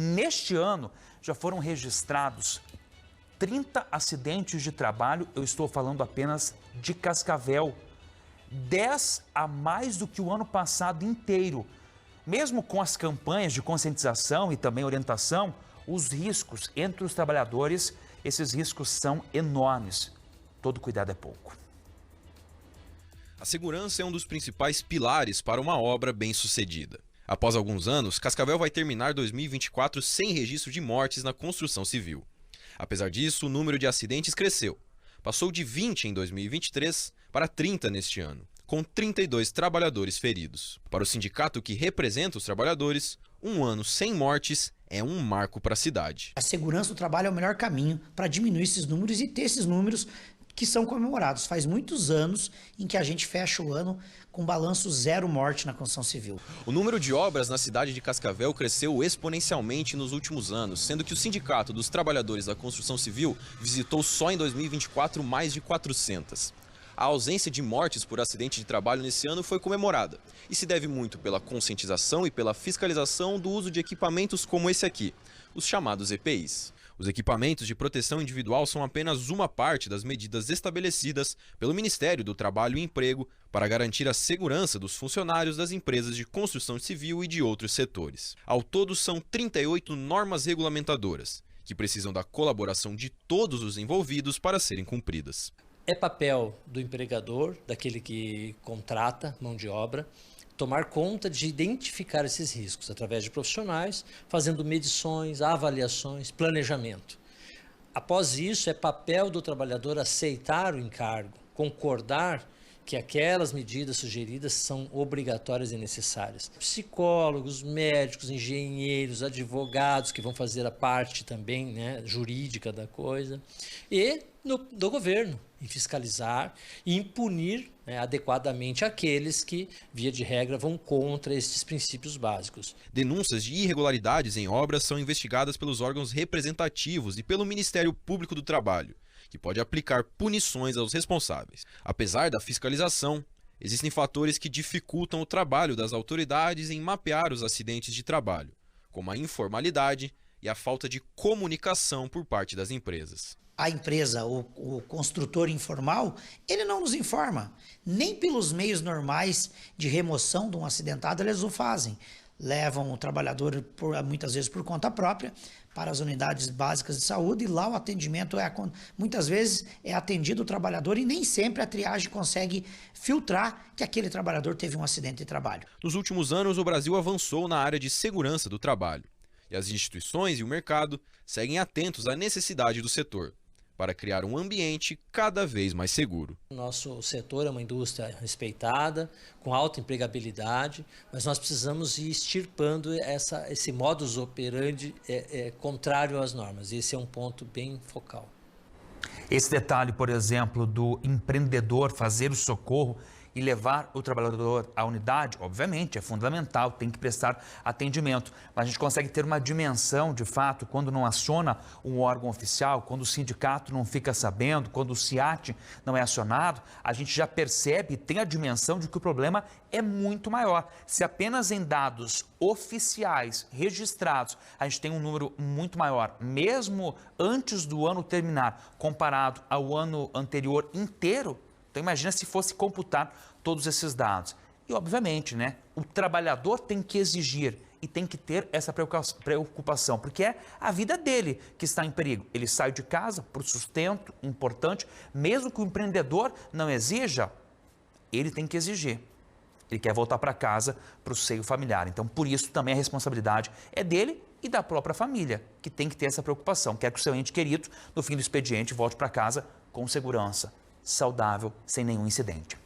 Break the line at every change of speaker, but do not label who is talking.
Neste ano, já foram registrados 30 acidentes de trabalho, eu estou falando apenas de Cascavel. 10 a mais do que o ano passado inteiro. Mesmo com as campanhas de conscientização e também orientação, os riscos entre os trabalhadores, esses riscos são enormes. Todo cuidado é pouco.
A segurança é um dos principais pilares para uma obra bem-sucedida. Após alguns anos, Cascavel vai terminar 2024 sem registro de mortes na construção civil. Apesar disso, o número de acidentes cresceu. Passou de 20 em 2023 para 30 neste ano, com 32 trabalhadores feridos. Para o sindicato que representa os trabalhadores, um ano sem mortes é um marco para a cidade.
A segurança do trabalho é o melhor caminho para diminuir esses números e ter esses números que são comemorados. Faz muitos anos em que a gente fecha o ano com balanço 0 morte na construção civil.
O número de obras na cidade de Cascavel cresceu exponencialmente nos últimos anos, sendo que o Sindicato dos Trabalhadores da Construção Civil visitou só em 2024 mais de 400. A ausência de mortes por acidente de trabalho nesse ano foi comemorada e se deve muito pela conscientização e pela fiscalização do uso de equipamentos como esse aqui, os chamados EPIs. Os equipamentos de proteção individual são apenas uma parte das medidas estabelecidas pelo Ministério do Trabalho e Emprego para garantir a segurança dos funcionários das empresas de construção civil e de outros setores. Ao todo, são 38 normas regulamentadoras, que precisam da colaboração de todos os envolvidos para serem cumpridas.
É papel do empregador, daquele que contrata mão de obra, tomar conta de identificar esses riscos através de profissionais, fazendo medições, avaliações, planejamento. Após isso, é papel do trabalhador aceitar o encargo, concordar que aquelas medidas sugeridas são obrigatórias e necessárias. Psicólogos, médicos, engenheiros, advogados que vão fazer a parte também, né, jurídica da coisa, e do governo, em fiscalizar e em punir, né, adequadamente aqueles que, via de regra, vão contra esses princípios básicos.
Denúncias de irregularidades em obras são investigadas pelos órgãos representativos e pelo Ministério Público do Trabalho, que pode aplicar punições aos responsáveis. Apesar da fiscalização, existem fatores que dificultam o trabalho das autoridades em mapear os acidentes de trabalho, como a informalidade e a falta de comunicação por parte das empresas.
A empresa, o construtor informal, ele não nos informa. Nem pelos meios normais de remoção de um acidentado eles o fazem. Levam o trabalhador, muitas vezes por conta própria, para as unidades básicas de saúde e lá o atendimento muitas vezes é atendido o trabalhador e nem sempre a triagem consegue filtrar que aquele trabalhador teve um acidente de trabalho.
Nos últimos anos, o Brasil avançou na área de segurança do trabalho e as instituições e o mercado seguem atentos à necessidade do setor, para criar um ambiente cada vez mais seguro.
Nosso setor é uma indústria respeitada, com alta empregabilidade, mas nós precisamos ir extirpando esse modus operandi contrário às normas. Esse é um ponto bem focal.
Esse detalhe, por exemplo, do empreendedor fazer o socorro e levar o trabalhador à unidade, obviamente, é fundamental, tem que prestar atendimento. Mas a gente consegue ter uma dimensão, de fato, quando não aciona um órgão oficial, quando o sindicato não fica sabendo, quando o SIAT não é acionado, a gente já percebe e tem a dimensão de que o problema é muito maior. Se apenas em dados oficiais, registrados, a gente tem um número muito maior, mesmo antes do ano terminar, comparado ao ano anterior inteiro, então imagina se fosse computar todos esses dados. E obviamente, né, o trabalhador tem que exigir e tem que ter essa preocupação, porque é a vida dele que está em perigo. Ele sai de casa por sustento importante, mesmo que o empreendedor não exija, ele tem que exigir. Ele quer voltar para casa, para o seio familiar. Então, por isso, também a responsabilidade é dele e da própria família, que tem que ter essa preocupação. Quer que o seu ente querido, no fim do expediente, volte para casa com segurança, saudável, sem nenhum incidente.